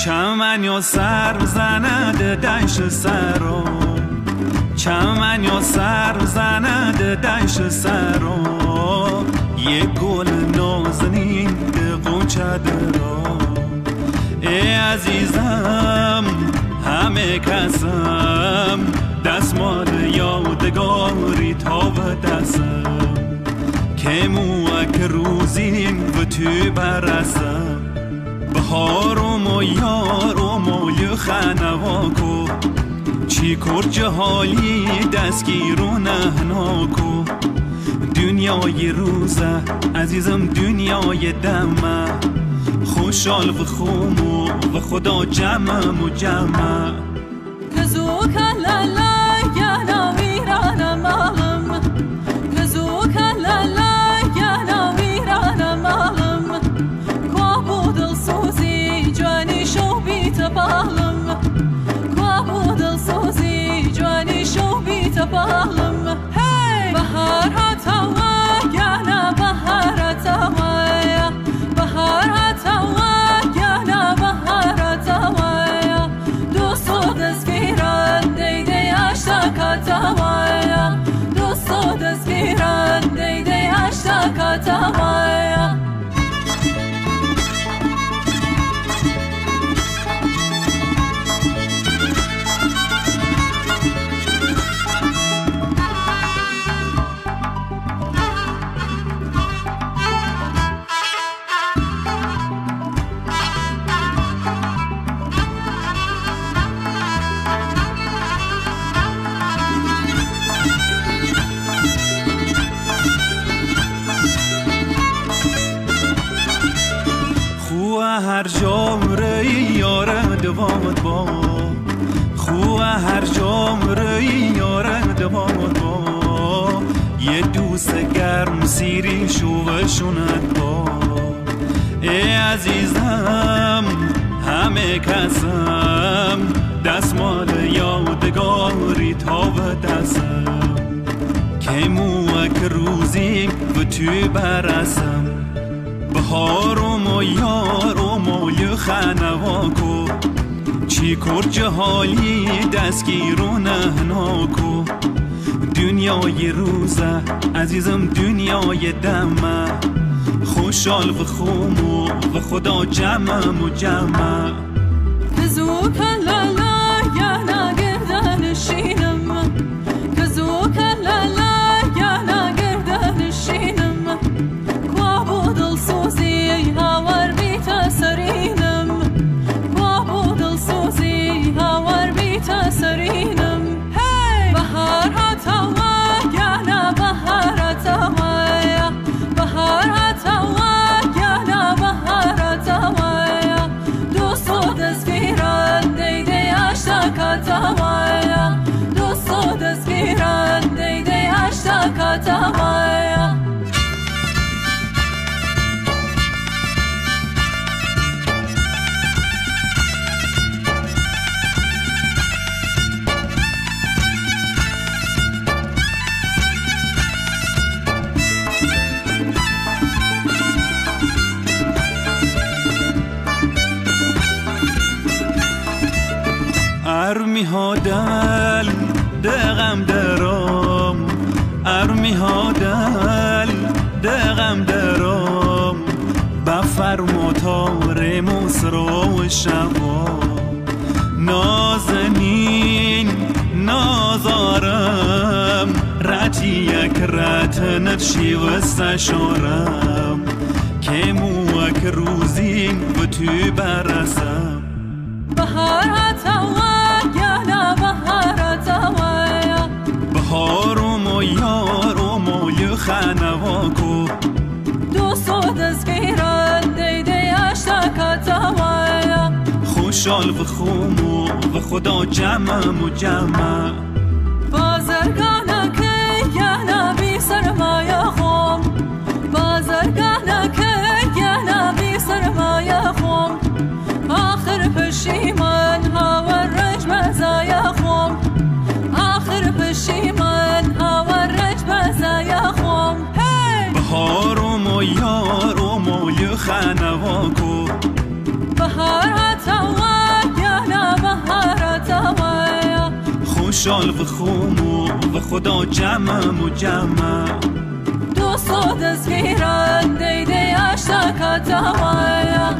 چمن یا سر زند دشت سرو، چمن یا سر زند دشت سرو، یه گل نازنین قنچه درو. ای عزیزم همه کسم، دستمال یادگاری تا و دستم، که موک روزیم و تو برسم. بهارم و یارم و یه خنواکو، چی کرجه حالی دستگیر و نهناکو. دنیای روزه عزیزم دنیای دمه، خوشحال و خوم و خدا جمعم و جمعه. کزوک لالا یا ویران مالم، کزوک لالا یا ویران مالم، کو دل سوزی جوانی شو بیت بالم، کو دل سوزی جوانی شو بیت بالم. بهار هاتوا یا نه بهار هاتوا، بهار هاتوا یا نه بهار هاتوا، دوست و دستگیران دیده اشتاقاتوا، دوست و دستگیران دیده اشتاقاتوا. هر جام ری یاره دوامت با، خواه هر جام ری یاره دوامت با، یه دوست گرم سیری شو شونت با. ای عزیزم همه کسم، دستمال یادگاری تا و دستم، که موک روزی و تو برسم. بهارم و یارم و یه خنواکو، چی کرجه حالی دستگیر و نهناکو. دنیای روزه عزیزم دنیای دمه، خوشحال و خوم و خدا جمعم و جمعه. کزوک لالا یا نگردن شینم، کزوک لالا یا نگردن شینم، کو دل سوزی هاور بیت سرینم، کو دل سوزی هاور بیت سرینم. بهار هاتوا یا نه بهار هاتوا، بهار هاتوا یا نه بهار هاتوا، دوست و دستگیران دیده اشتاقاتوا، دوست و دستگیران دیده اشتاقاتوا. ارمی ها دل دغم درام، ارمی ها دل دغم درام، بفرما تار مصرا و شبا. نازنین نازارم رتی شیوست شارم که موک روزین و تو برسم بهارت آوایا بهارت آوایا بهارم و یارم و یخنواکو دوستو دزگیران دیده اشتاکت آوایا خوشحال و خوم و خدا جمعم و جمع بازرگانه که یه نبی سرمایه خوم بازرگانه که یه نبی سرمایه خوم آخر پشیمان هاور رج مزایه خوم آخر پشیمان هاور رج مزایه خوم بهارم و یارم و یخنواکو بهارت آوایا بهارت آوایا خوشحال و خوم و خدا جمعم و جمع دوستو دزگیران دیده اشتاکت آوایا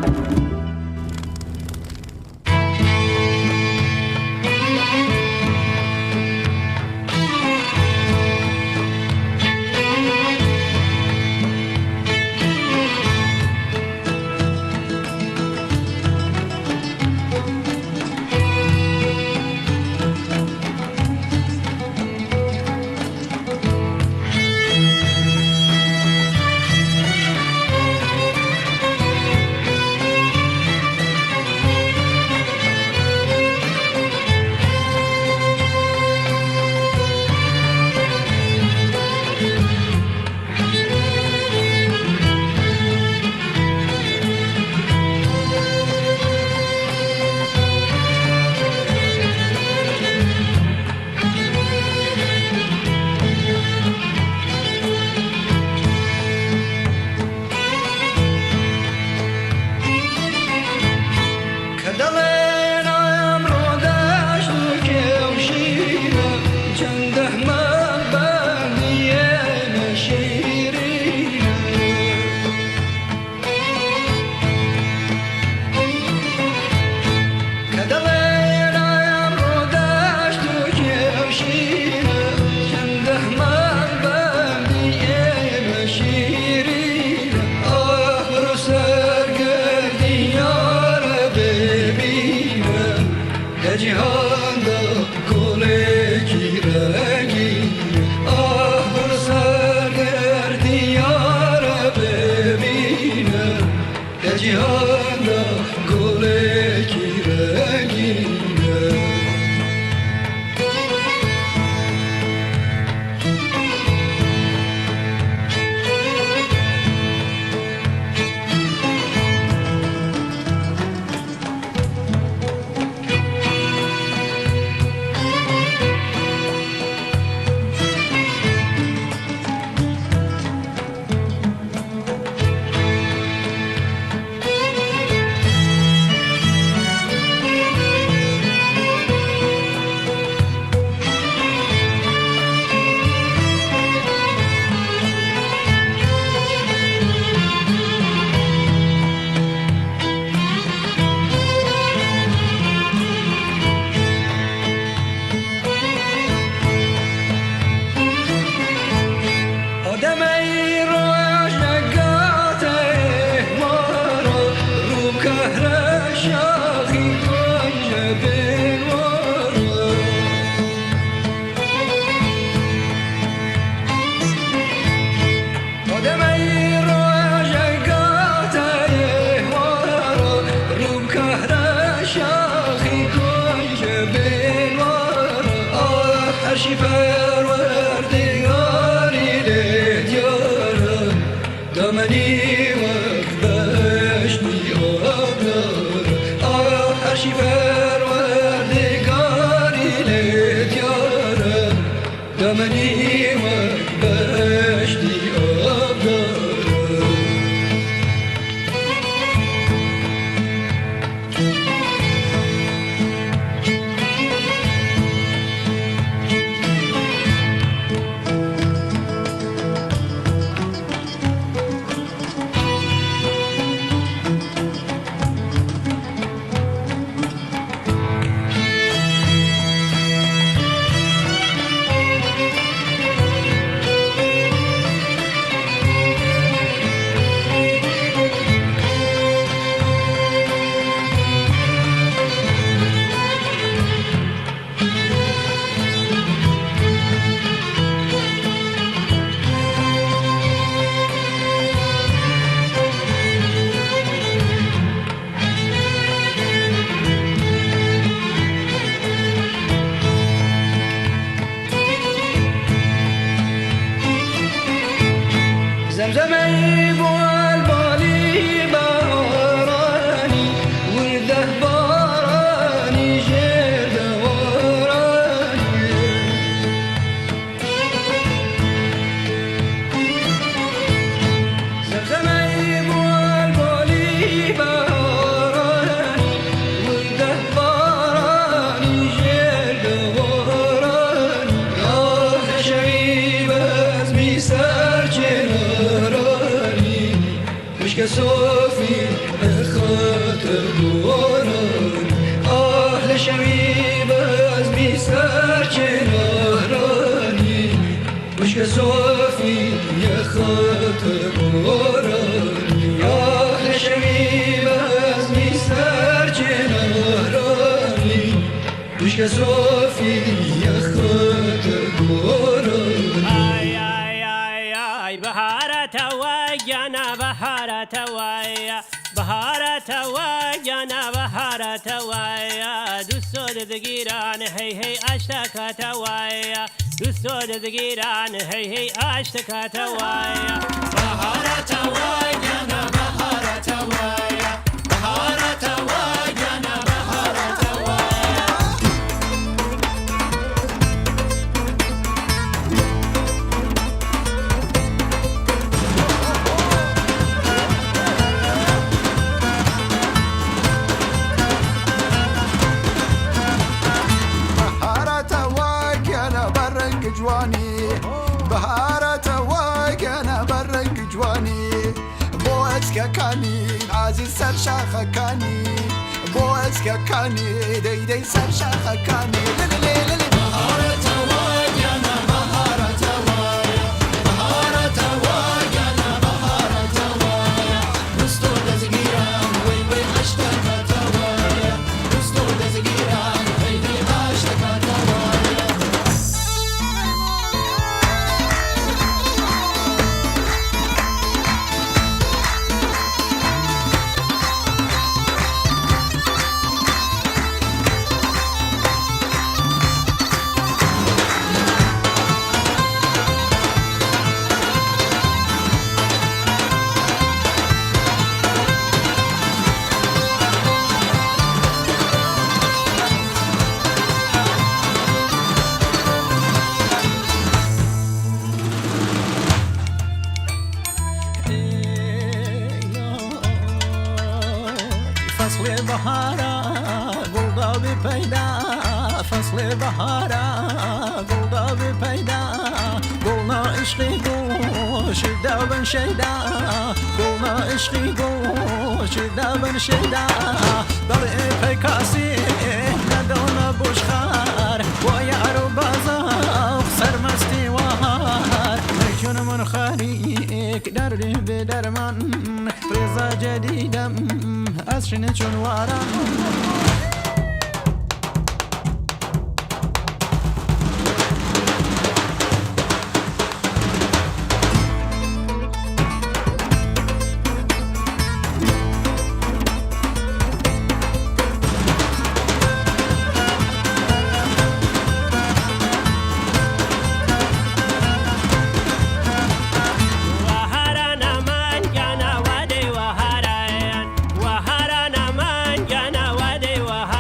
زمزمي والبالي باراني ورده باراني جرد وراني زمزمي والبالي باراني ورده باراني جرد وراني يا شعيب اسمي مش كسوفي خاطر دوران لشبيب عزمي سرچ نهراني مش كسوفي يا خاطر دوران لشبيب عزمي سرچ نهراني مش كسوفي يا خاطر دوران بهارة ويانا بهارة ويا بهارة ويانا بهارة ويا دوستو دقيران هي هي اشتكت ويا دوستو دقيران هي هي اشتكت ويا بهارة ويانا بهارة ويا بهارة ويانا بهارة ويا جواني بهارة واقنا برق جواني بوسكا كاني عزيز سر شاخة كاني بوسكا كاني دي دي سر شاخة كاني للي للي بهارة واقنا بهارة واقنا بهارة واقنا بهارة واقنا دوستو دزگیران وی وی اشتکا توایا دوستو دزگیران وی وی اشتکا توایا فصل بهارا گلدا بی پیدا فصل بهارا گلدا بی پیدا گلنا عشقی گو شده بن شیدا گلنا عشقی گو شده بن شیدا دل پیکاسی ندونه بشخار و یارو بازاق سرمستی و هار میکن من خاریک دردی به درمان رضا جدیدم از شنه چون وارم وهرنا من جانا ودي وهرنا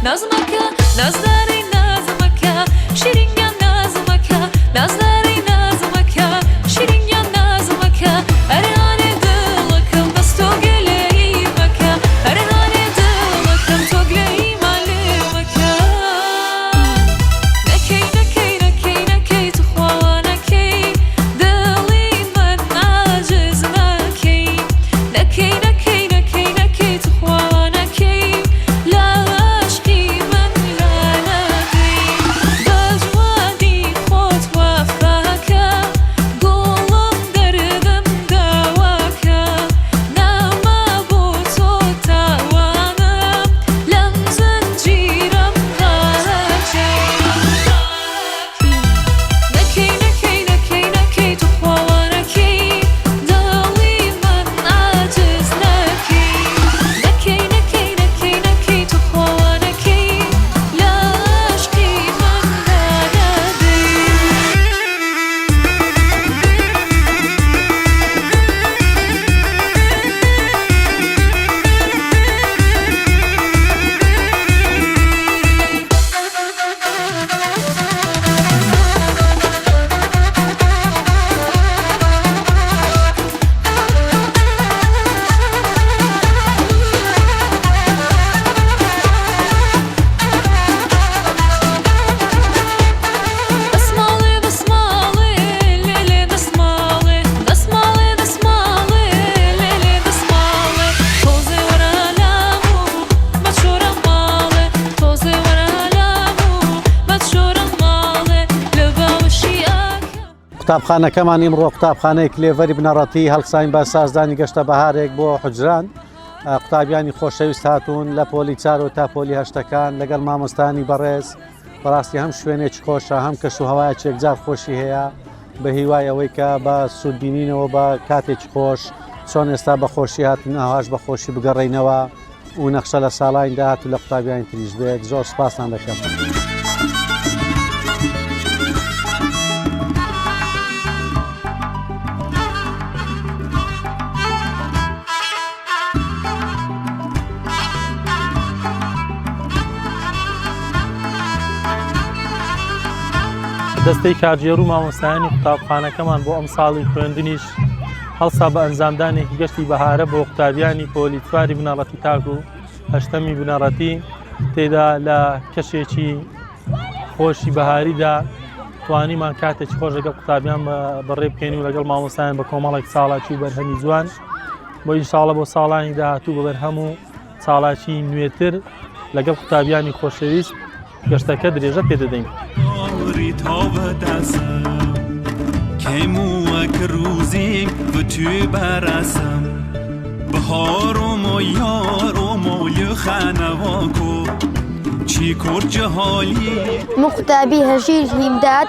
نازمك نازداری نازمك شیرین یا نازمك نازداری نازمك شیرین یا نازمك ارهاني دلكم بس تو قليمك ارهاني دلكم تو قليم علمك نكي نكي نكي نكي تخوانكي دلي من عاجز نكي نكي نكي نكي نكي تخوانكي لا عشقي من لا ندري بجواني خود وفاك قولم دردم دواك نما بوتو توانم لم زنجيرم غارجي نكي نكي نكي نكي تخوانكي دلي من عاجز نكي نكي نكي نكي نكي تخوانكي لا عشقي من لا ندري بسمالي بسمالي ليلي بسمالي بسمالي بسمالي ليلي بسمالي توزي ورا لامو متشورة مالي توزي ورا لامو متشورة مالي لباوشي أكا قوتابخانەکەمان ئیمڕۆ قوتابخانەی کلێڤەری بنەڕەتی هەڵساین بە سازدانی گەشتە بەهارێک بۆ حوجران قوتابیانی خۆشەویست هاتوون لە پۆلی چار و تا پۆلی هەشتەکان لەگەڵ مامۆستانی بەڕێز بەڕاستی هەم شوێنێکی خۆشە هەم کەش و هەوایەکی یەکجار خۆشی هەیە بە هیوای ئەوەی کە بە سوودبینینەوە بە کاتێکی خۆش چۆن ئێستا بە خۆشی هاتن ئاهاش بە خۆشی بگەڕێینەوە و نەخشە لە ساڵانی داهات و لە قوتابیانی تریش بێت زۆر سپاسان دەکەم. دەستەی کارژێر و مامۆستایانی قوتابخانەکەمان بۆ ئەم ساڵی خوێندنیش هەڵسا بە ئەنجامدانێکی گەشتی بەهارە بۆ قوتابیانی پۆلی چواری بنەڕەتی تاک و هەشتەمی بنەڕەتی تێدا لە کەشێکی خۆشی بەهاریدا توانیمان کاتێکی خۆش لەگەڵ قوتابیان بەڕێ بکەین و لەگەڵ مامۆستایان بە کۆمەڵێک ساڵاکی و بەرهەمی جوان بۆ ئینشاڵە بۆ ساڵانی داهاتوو بە بەرهەم و ساڵاکی نوێتر لەگەڵ قوتابیانی خۆشەویست گەشتەکە درێژە پێدەدەین. داری تا به دستم که موک روزی و توی برسم بهار و یار و مای خانواکو چی کر جهالی مقتابی هەژیر هیمداد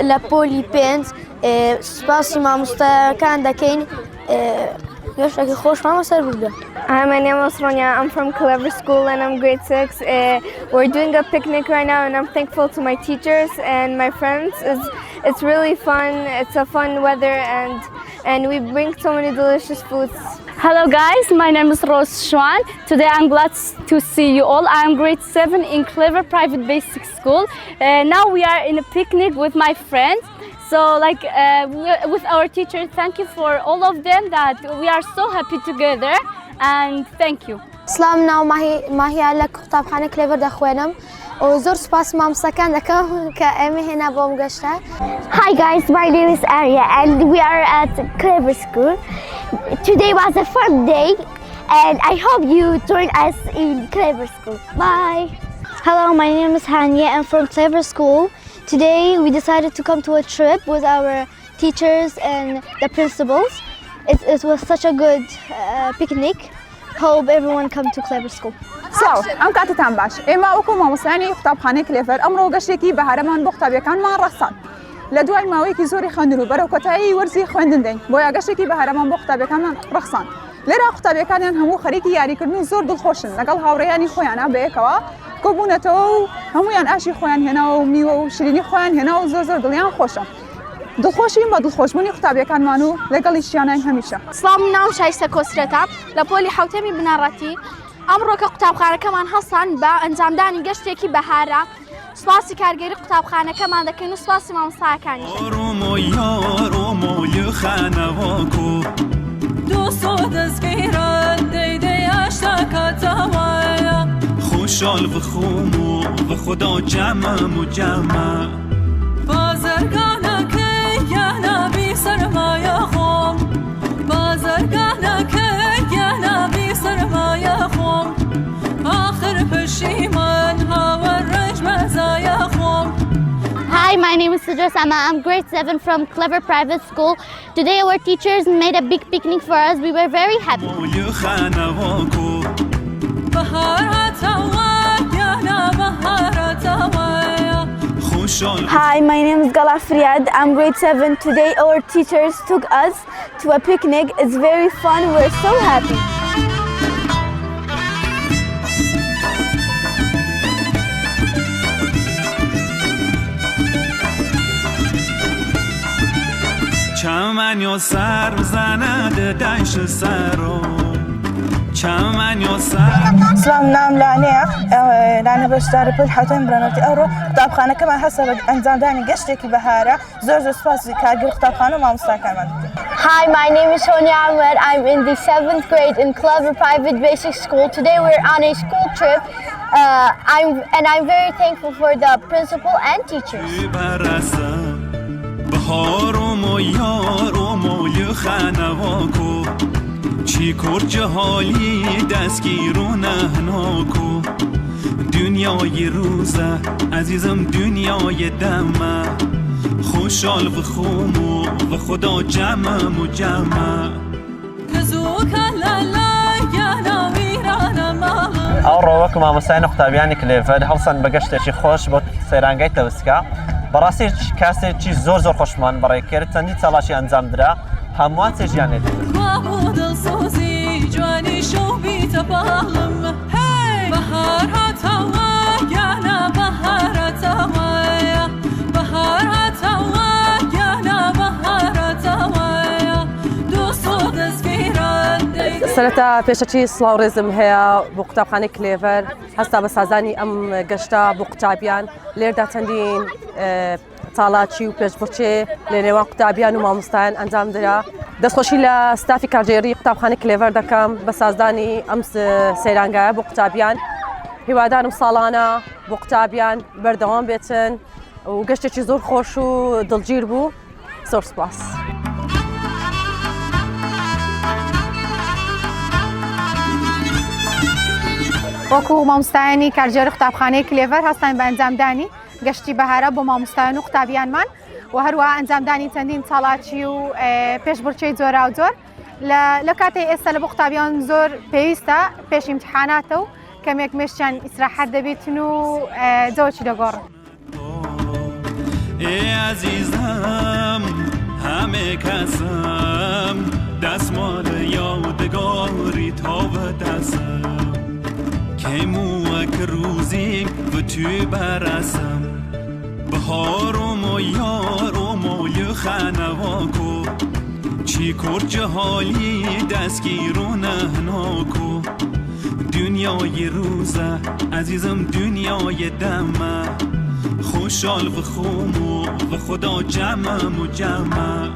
لە پۆلی پێنج سوپاسی مامۆستایەکان دەکەین گەشتێکی خۆشمان بەسەر بردە. Hi, my name is Ronya. I'm from Clever School and I'm grade 6. We're doing a picnic right now and I'm thankful to my teachers and my friends. It's really fun. It's a fun weather and we bring so many delicious foods. Hello guys, my name is Rose Schwan. Today I'm glad to see you all. I'm grade 7 in Clever Private Basic School. Now we are in a picnic with my friends. So with our teachers, thank you for all of them that we are so happy together and thank you. سلام ناو ماهیە لە قوتابخانە کلێڤەر دەخوێنم و زۆر سوپاس مامۆستاکان دەکەم کە ئێمە هێنا بۆم گەشتە. Hi guys, my name is Arya and we are at Clever School. Today was a fun day and I hope you join us in Clever School. Bye! Hello, my name is Hania. I'm from Clever School. Today we decided to come to a trip with our teachers and the principals. It was such a good picnic. Hope everyone come to Clever School. ئەم کاتتان باش ئێمە وەکو مامۆستایانی قوتابخانەی کلێڤەر ئەمڕۆ گەشتێکی بەهارەمان بۆ قوتابیەکانمان ڕەخسان لە دوای ماوەیەکی زۆری خوێندن و بەرەو کۆتایی وەرزی خوێندن دەین بۆیە گەشتێکی بەهارەمان بۆ قوتابیەکانمان ڕەخسان لێرە قوتابیەکانیان هەموو خەریکی یاریکردن و زۆر دڵخۆشن لەگەڵ هاوڕێیانی خۆیانە بەیەکەوە کۆبوونەتەوە و هەمویان ئاشی خۆیان هێناوە و میوە و شیرینی خۆیان هێناوە و زۆر دڵیان خۆشە دڵخۆشین بە دڵخۆشبوونی قوتابیەکانمان و لەگەڵی شیانین هەمیشە. سلام ناو شایستە کۆسرەتە لە پۆلی حوتەمی بنەڕەتی ئەمڕۆ کە قوتابخانەکەمان هەڵسان بە ئەنجامدانی گەشتێکی بەهارە سوپاسی کارگەری قوتابخانەکەمان دەکەین و سوپاسی مامۆستاکانیش. خوشحال و خوم و خدا جمع و جمع بازرگانه که یه نبی سرمایه خوم بازرگانه که یه نبی سرمایه خوم آخر پشیمان ها و رنج مزایه خوم. Hi, my name is Sidra Sama. I'm grade 7 from Clever Private School. Today our teachers made a big picnic for us. We were very happy. Hi, my name is Gala Friad. I'm grade 7. Today our teachers took us to a picnic. It's very fun. We're so happy. چمن یا سر زند دشت سرو چمن یا سر سلام نام لانه بشتاری پل حوتين برنامج أورو قطابخانة كمان حسب أنظام داني قشتكي بهارة زور سباس كارجل قطابخانة مع مستقر. Hi, my name is Sonia Ahmed. I'm in the 7th grade in Clever Private Basic School. Today we're on a school trip. I'm very thankful for the principal and teachers. بهارم و یارم و ی خانواکو چی کرج حالی دستگیر و نهناکو دنیای روزه عزیزم دنیای دمه خوشحال و خوم و خدا جمع و جمع ئەو ڕۆوەکە مامۆستای قوتابیانی کلێڤەر هەڵسان بە گەشتێکی خۆش بۆ سەیرانگەی تەوسکە بەڕاستی کاسێکی زۆر خۆشمان بەڕێ کرد چەندی چاڵاشی ئەنجام درا هەمووان چێژیان لێ سەرەتا پێشەچی سڵاو ڕێزم هەیە بۆ قوتابخانەی کلێڤەر هەستا بە سازانی ئەم گەشتە بۆ قوتابیان لێردا چەندین چاڵاچی و پێشبڕچێ لە نێوان قوتابیان و مامۆستایان ئەنجام درا دەستخۆشی لە ستافی کارژێری قوتابخانەی کلێڤەر دەکەم بە سازدانی ئەم سەیرانگایە بۆ قوتابیان هیوادارم ساڵانە بۆ قوتابیان بەردەوام بێتن و گەشتێکی زۆر خۆش و دڵگیر بوو. زۆر سوپاس. وەکو مامۆستایانی کارژێری قوتابخانەی کلێڤەر هەستان بە ئەنجامدانی گەشتی بەهارە بۆ مامۆستایان و قوتابیانمان و هەروەها ئەنجامدانی چەندین چاڵاچی و پێشبڕچەی جۆرا و جۆر لە کاتێک ئێستا لە بۆ قوتابیان زۆر پێویستە پێش ئیمتحاناتە و کەمێک مێشتیان ئیسراحەت دەبێتن و جەوەکی دەگۆڕن. عزیزم همه کسم دستمال یادگاری تا و دستم که موک روزی و توی برسم بهارم و یارم و ی خانواکو چی کرج حالی دستگیر و نهناکو دنیای روزه عزیزم دنیای دمه خوشحال و خوم و خدا جمع و جمع